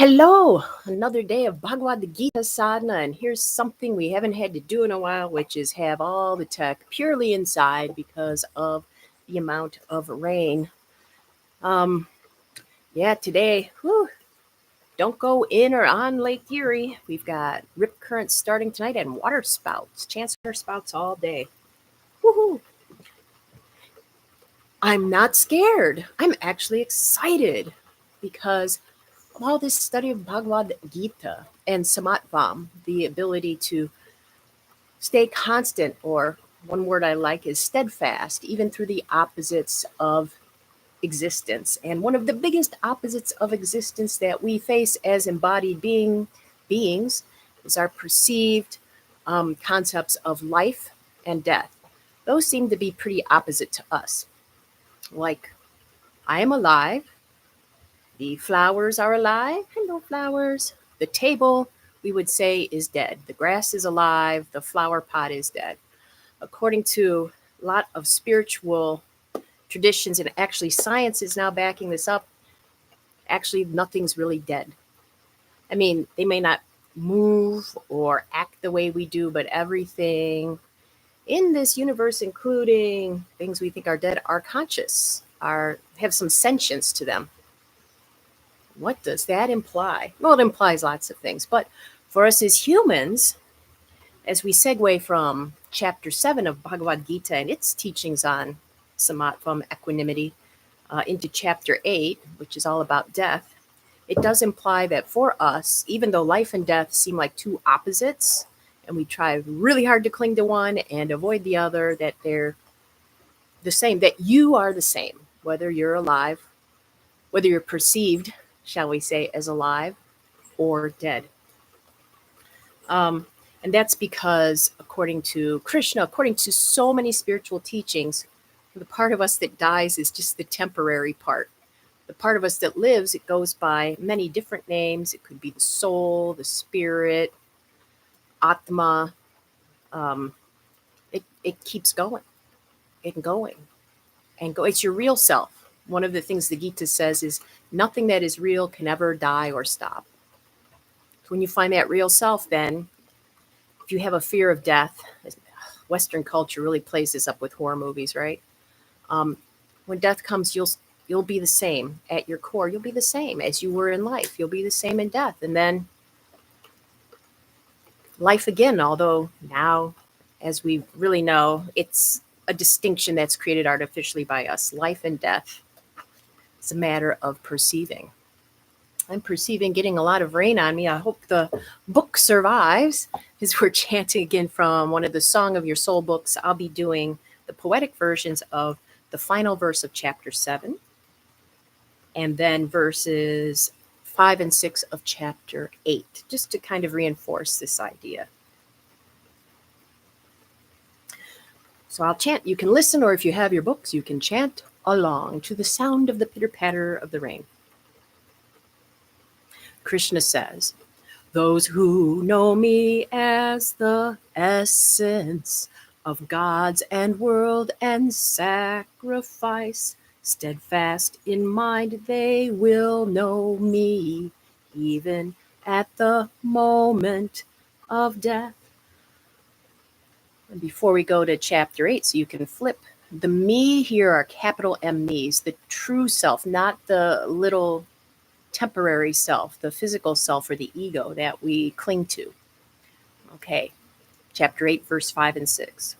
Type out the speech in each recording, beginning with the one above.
Hello, another day of Bhagavad Gita Sadhana, and here's something we haven't had to do in a while, which is have all the tech purely inside because of the amount of rain. Um, yeah, today, don't go in or on Lake Erie. We've got rip currents starting tonight and water spouts, chance water spouts all day. Woohoo! I'm not scared. I'm actually excited because all this study of Bhagavad Gita and Samatvam, the ability to stay constant, or one word I like is steadfast, even through the opposites of existence. And one of the biggest opposites of existence that we face as embodied beings is our perceived concepts of life and death. Those seem to be pretty opposite to us. Like, I am alive. The flowers are alive. Hello, flowers. The table, we would say, is dead. The grass is alive. The flower pot is dead. According to a lot of spiritual traditions, and actually science is now backing this up, actually nothing's really dead. I mean, they may not move or act the way we do, but everything in this universe, including things we think are dead, are conscious, have some sentience to them. What does that imply? Well, it implies lots of things. But for us as humans, as we segue from chapter 7 of Bhagavad Gita and its teachings on Samatvam, equanimity, into chapter 8, which is all about death, it does imply that for us, even though life and death seem like two opposites, and we try really hard to cling to one and avoid the other, that they're the same, that you are the same, whether you're alive, whether you're perceived, shall we say, as alive or dead. And that's because, according to Krishna, according to so many spiritual teachings, the part of us that dies is just the temporary part. The part of us that lives, it goes by many different names. It could be the soul, the spirit, Atma. It keeps going and going and go. It's your real self. One of the things the Gita says is nothing that is real can ever die or stop. When you find that real self, then if you have a fear of death, Western culture really plays this up with horror movies, right? When death comes, you'll be the same at your core. You'll be the same as you were in life. You'll be the same in death, and then life again. Although now, as we really know, it's a distinction that's created artificially by us. Life and death. It's a matter of perceiving. I'm perceiving getting a lot of rain on me. I hope the book survives, as we're chanting again from one of the Song of Your Soul books. I'll be doing the poetic versions of the final verse of chapter 7, and then verses 5 and 6 of chapter 8, just to kind of reinforce this idea. So I'll chant. You can listen, or if you have your books, you can chant along to the sound of the pitter-patter of the rain. Krishna says, those who know me as the essence of gods and world and sacrifice, steadfast in mind, they will know me, even at the moment of death. And before we go to chapter 8, so you can flip, the me here are capital M me's, the true self, not the little temporary self, the physical self or the ego that we cling to. Okay, chapter 8, verse 5 and 6.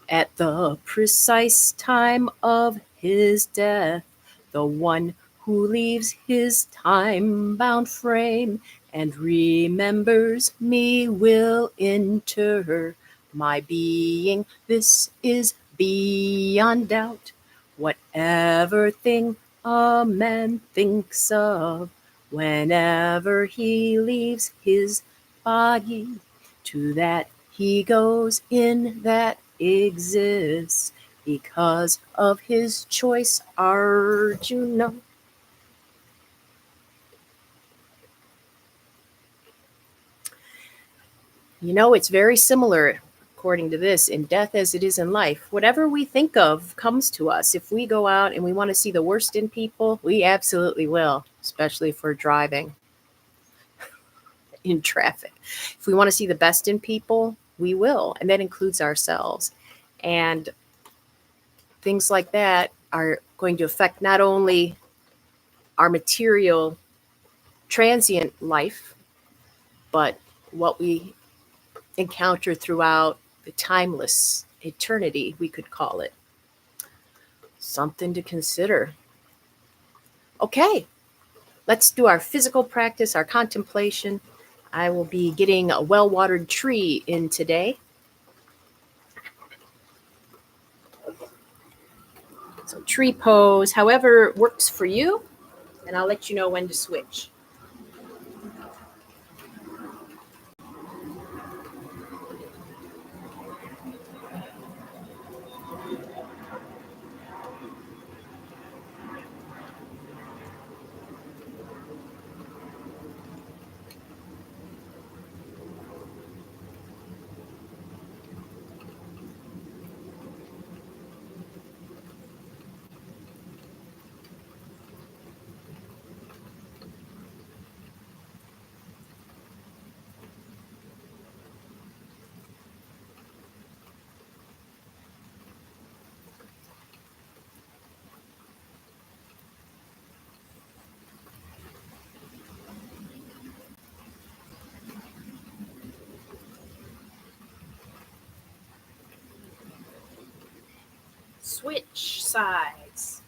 At the precise time of his death, the one who leaves his time-bound frame and remembers me will enter my being. This is beyond doubt. Whatever thing a man thinks of, whenever he leaves his body, to that he goes, in that exists, because of his choice, Arjuna. You know, it's very similar, according to this, in death as it is in life. Whatever we think of comes to us. If we go out and we want to see the worst in people, we absolutely will, especially if we're driving. in traffic. If we want to see the best in people, we will, and that includes ourselves. And things like that are going to affect not only our material transient life, but what we encounter throughout the timeless eternity, we could call it. Something to consider. Okay, let's do our physical practice, our contemplation. I will be getting a well watered tree in today. So, tree pose, however works for you, and I'll let you know when to switch. Switch sides.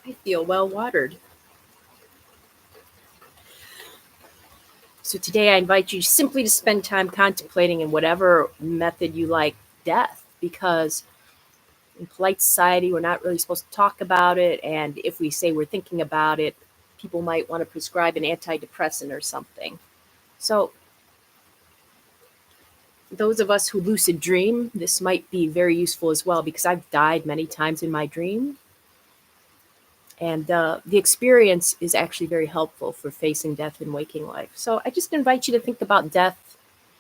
I feel well watered. So today I invite you simply to spend time contemplating in whatever method you like death, because in polite society we're not really supposed to talk about it, and if we say we're thinking about it, people might want to prescribe an antidepressant or something. So those of us who lucid dream, this might be very useful as well, because I've died many times in my dream. And the experience is actually very helpful for facing death in waking life. So I just invite you to think about death,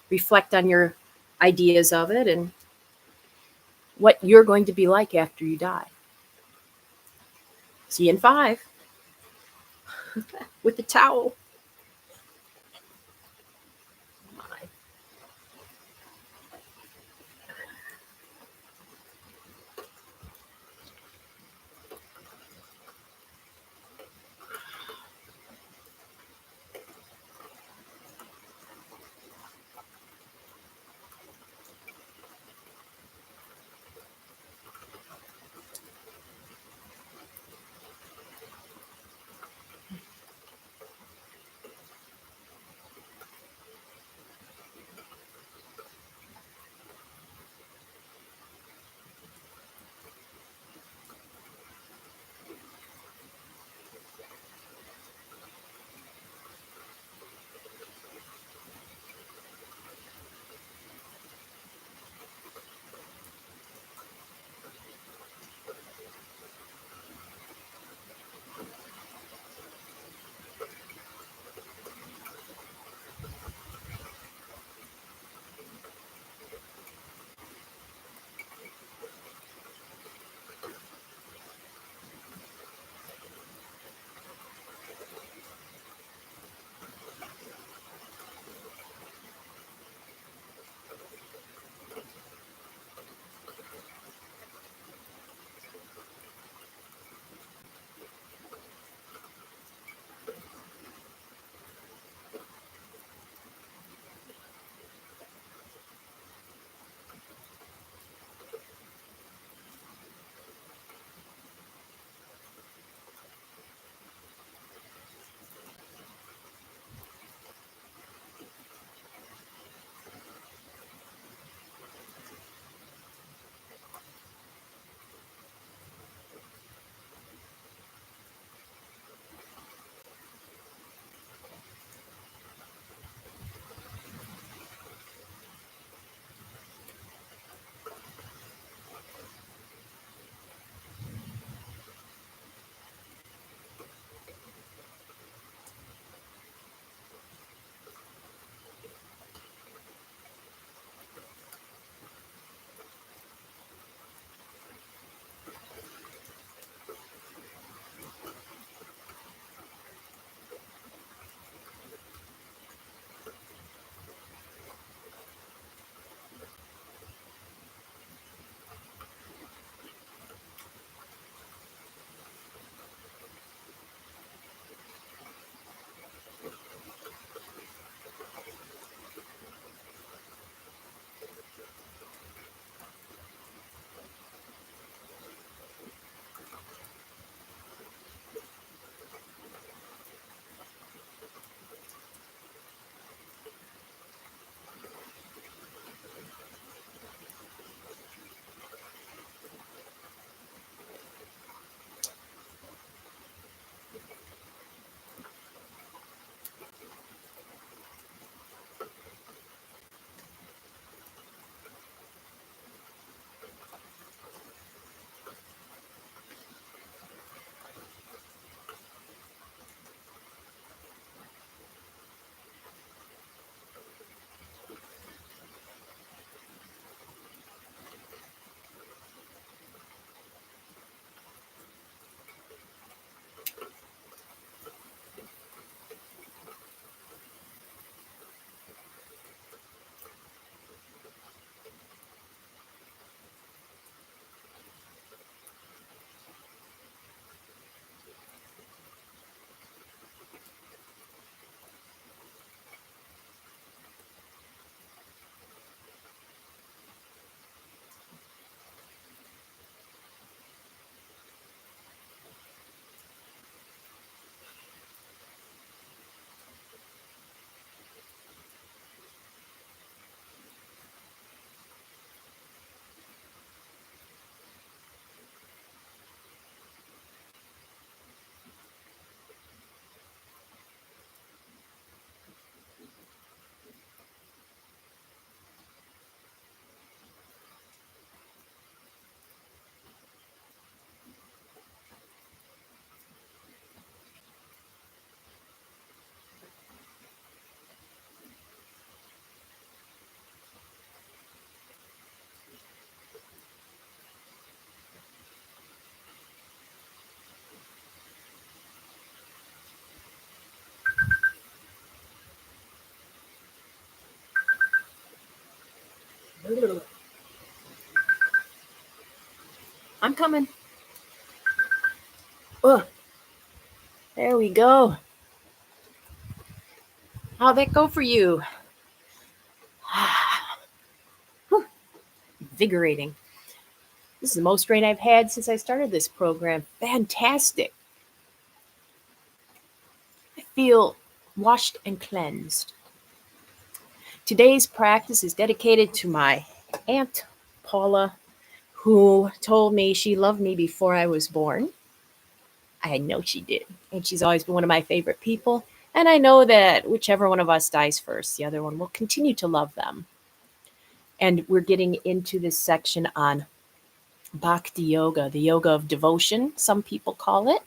reflect on your ideas of it, and what you're going to be like after you die. See you in 5 with the towel. I'm coming. Oh, there we go. How'd that go for you? Whew, invigorating. This is the most rain I've had since I started this program. Fantastic. I feel washed and cleansed. Today's practice is dedicated to my Aunt Paula, who told me she loved me before I was born. I know she did. And she's always been one of my favorite people. And I know that whichever one of us dies first, the other one will continue to love them. And we're getting into this section on bhakti yoga, the yoga of devotion, some people call it.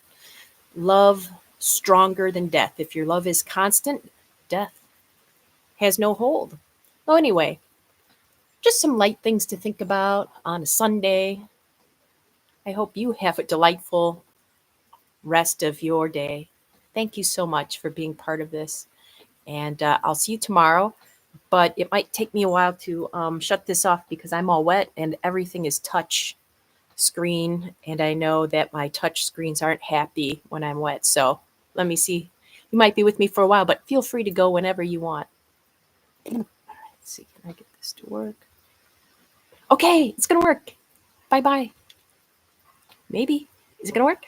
Love stronger than death. If your love is constant, death has no hold. Well, anyway, just some light things to think about on a Sunday. I hope you have a delightful rest of your day. Thank you so much for being part of this. And I'll see you tomorrow. But it might take me a while to shut this off because I'm all wet and everything is touch screen. And I know that my touch screens aren't happy when I'm wet. So let me see. You might be with me for a while, but feel free to go whenever you want. All right, let's see. Can I get this to work? Okay, it's going to work. Bye bye. Maybe. Is it going to work?